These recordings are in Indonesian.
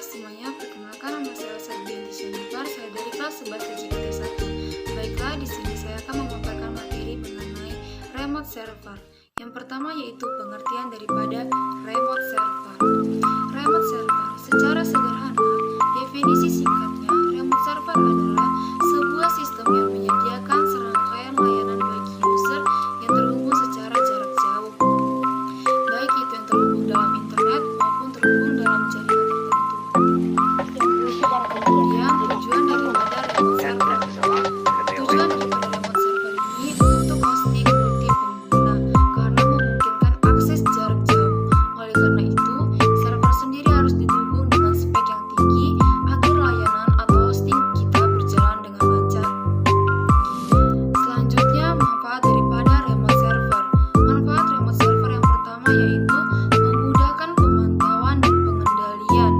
semuanya, perkenalkan nama saya Sardian Jennifer, saya dari kelas 11 KJKT 1. Baiklah, di sini saya akan memaparkan materi mengenai remote server. Yang pertama yaitu pengertian daripada remote server. Remote server, secara sederhana, definisi singkatnya, remote server adalah sebuah sistem yang menyediakan serangkaian layanan bagi user yang terhubung secara jarak jauh, baik itu yang terhubung dalam internet maupun terhubung dalam jaringan tertentu. Kemudian tujuan daripada remote server ini untuk hosting multi pengguna karena memungkinkan akses jarak jauh. Oleh karena itu, server sendiri harus didukung dengan spek yang tinggi agar layanan atau hosting kita berjalan dengan lancar. Selanjutnya, manfaat daripada remote server. Manfaat remote server yang pertama yaitu memudahkan pemantauan dan pengendalian.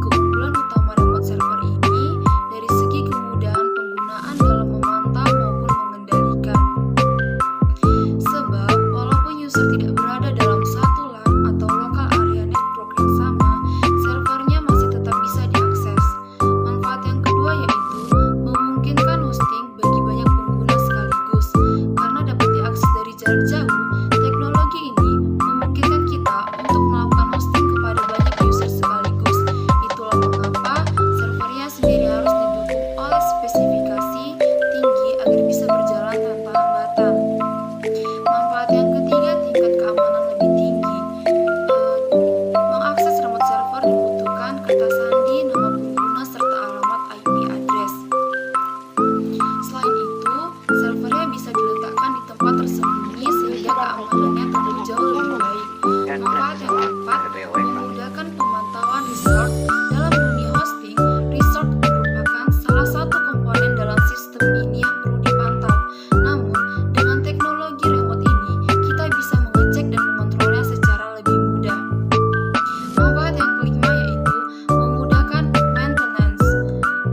Keunggulan utama remote server ini dari segi kemudahan penggunaan dalam memantau maupun mengendalikan. Sebab, walaupun user tidak berada dalam satu LAN atau local area network yang sama, servernya masih tetap bisa diakses. Manfaat yang kedua yaitu memungkinkan hosting bagi banyak pengguna sekaligus. Karena dapat diakses dari jarak jauh, teknologi ini memungkinkan kita untuk melakukan hosting kepada banyak user sekaligus. Itulah mengapa servernya sendiri harus didukung oleh spesifikasi tinggi agar bisa berjalan tanpa hambatan. Manfaat yang ketiga, tingkat keamanan lebih tinggi. Mengakses remote server dibutuhkan kata sandi, nama pengguna, serta alamat IP address. Selain itu, servernya bisa diletakkan di tempat tersembunyi sehingga keamanannya tentu jauh lebih baik. Manfaat yang keempat, memudahkan pemantauan resort. Dalam dunia hosting, resort merupakan salah satu komponen dalam sistem ini yang perlu dipantau. Namun, dengan teknologi remote ini, kita bisa mengecek dan mengontrolnya secara lebih mudah. Manfaat yang kelima yaitu memudahkan maintenance.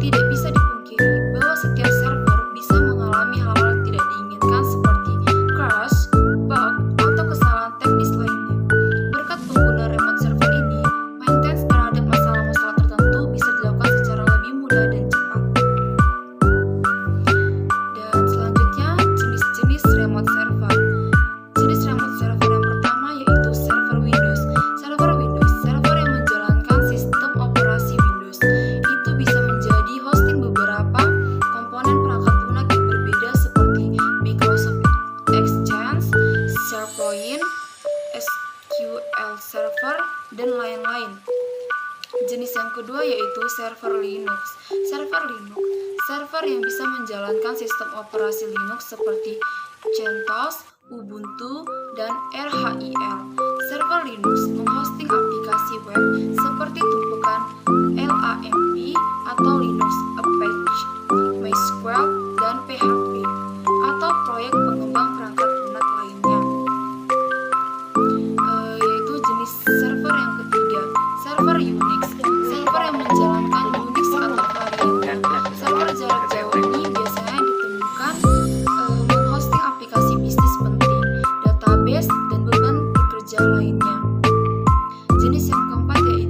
Tidak bisa dipungkiri bahwa setiap server bisa mengalami hal-hal tidak diinginkan seperti crash, bug, atau kesalahan teknis lainnya. Berkat pengguna remote server ini, maintenance terhadap masalah-masalah tertentu bisa dilakukan secara lebih mudah dan cepat. Dan selanjutnya, jenis-jenis remote server. Jenis remote server yang pertama yaitu server Windows. Server Windows, server yang menjalankan sistem operasi Windows. Itu bisa menjadi hosting beberapa komponen perangkat lunak yang berbeda seperti Microsoft Exchange, SharePoint, SQL Server, dan lain-lain. Jenis yang kedua yaitu server Linux. Server Linux, server yang bisa menjalankan sistem operasi Linux seperti CentOS, Ubuntu, dan RHIL. Server Linux menghosting aplikasi web seperti tumpukan LAMP atau Linux Apache, MySQL, dan PHP, atau proyek pengembang perangkat lunak lainnya. Yaitu jenis server yang ketiga, server Unix, server yang menjalankan Unix atau variannya. Server jarak jauh ini biasanya ditemukan menghosting aplikasi bisnis penting, database, dan beban pekerja lainnya. Jenis yang keempat yaitu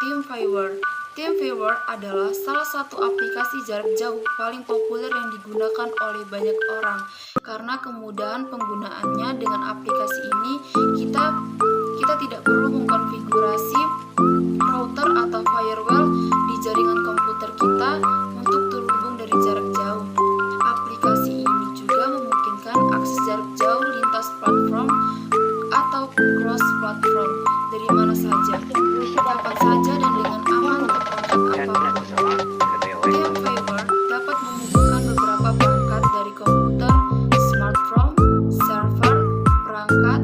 TeamViewer. TeamViewer adalah salah satu aplikasi jarak jauh paling populer yang digunakan oleh banyak orang. Karena kemudahan penggunaannya, dengan aplikasi ini kita tidak perlu mengkonfigurasi router atau firewall di jaringan komputer kita untuk terhubung dari jarak jauh. Aplikasi ini juga memungkinkan akses jarak jauh lintas platform atau cross platform dari mana saja, kapan saja, dan dengan aman untuk perangkat apapun. TeamViewer dapat menghubungkan beberapa perangkat dari komputer, smartphone, server, perangkat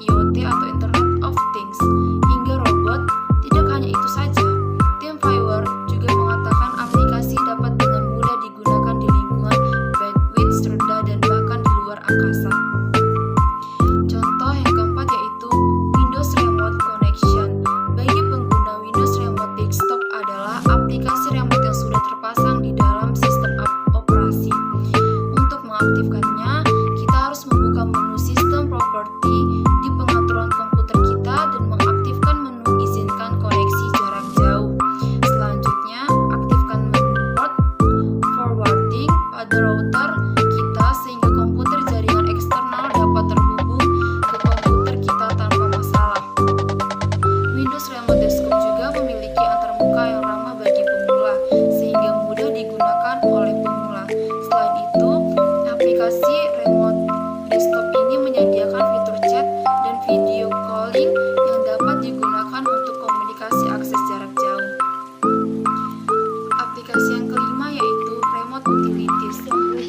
IoT atau Internet of Things, hingga robot. Tidak hanya itu saja, TeamViewer juga mengatakan aplikasi dapat dengan mudah digunakan di lingkungan bandwidth rendah dan bahkan di luar angkasa. Contoh yang keempat yaitu Windows Remote Connection. Bagi pengguna Windows Remote Desktop adalah aplikasi remote yang sudah terpasang di dalam sistem operasi. Untuk mengaktifkannya, kita harus membuka menu System Property di pengaturan komputer kita dan mengaktifkan menu Izinkan koneksi jarak jauh. Selanjutnya, aktifkan menu Port Forwarding pada router kita sehingga komputer jaringan eksternal dapat terhubung ke komputer kita tanpa masalah. Windows Remote Desktop juga memiliki antarmuka yang ramah bagi pemula sehingga mudah digunakan oleh pemula. Selain itu, aplikasi Remote Desktop ini menyediakan fitur chat dan video calling yang dapat digunakan untuk komunikasi akses jarak jauh. Aplikasi yang kelima yaitu Remote Utilities.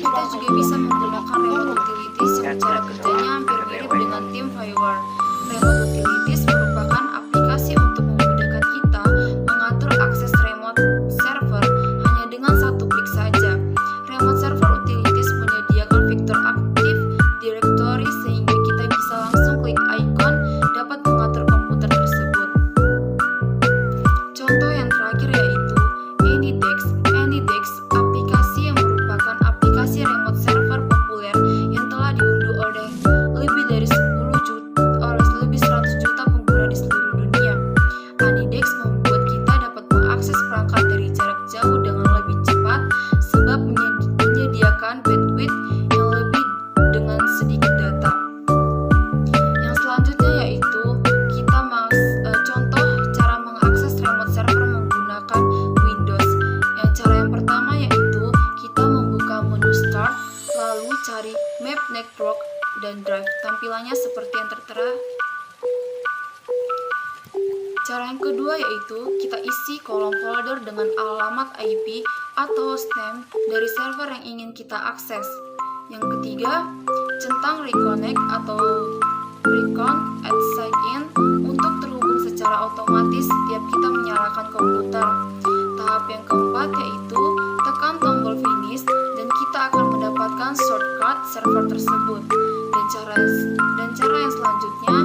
Kita juga bisa menggunakan Remote Utilities yang cara kerjanya hampir mirip dengan TeamViewer. Remote Utilities merupakan aplikasi untuk memudahkan kita mengatur akses remote server hanya dengan satu klik saja. Remote Server Utilities menyediakan fitur Active Directory sehingga kita bisa langsung klik icon dapat mengatur komputer tersebut. Contoh yang terakhir yaitu AnyDesk. AnyDesk aplikasi yang merupakan aplikasi remote server populer yang telah diunduh oleh lebih dari 100 juta pengguna di seluruh dunia. AnyDesk membuat kita dapat mengakses perangkat dari jarak jauh dengan lebih cepat sebab menyediakan bandwidth yang lebih dengan sedikit data. Yang selanjutnya yaitu contoh cara mengakses remote server menggunakan Windows. Cara yang pertama yaitu kita membuka menu Start, lalu cari Map Network dan Drive. Tampilannya seperti yang tertera. Cara yang kedua yaitu kita isi kolom folder dengan alamat IP atau host name dari server yang ingin kita akses. Yang ketiga, centang Reconnect atau Recon at Sign-in untuk terhubung secara otomatis setiap kita menyalakan komputer. Tahap yang keempat yaitu tekan tombol Finish dan kita akan mendapatkan shortcut server tersebut. Dan cara yang selanjutnya,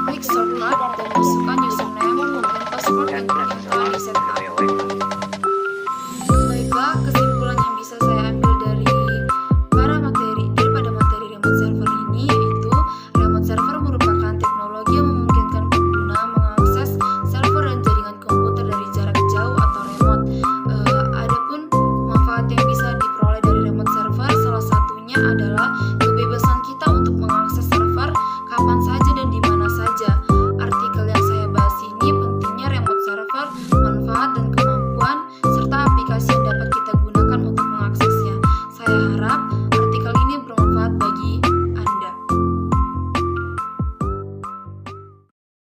klik shortcut dan masukkan username dan password yang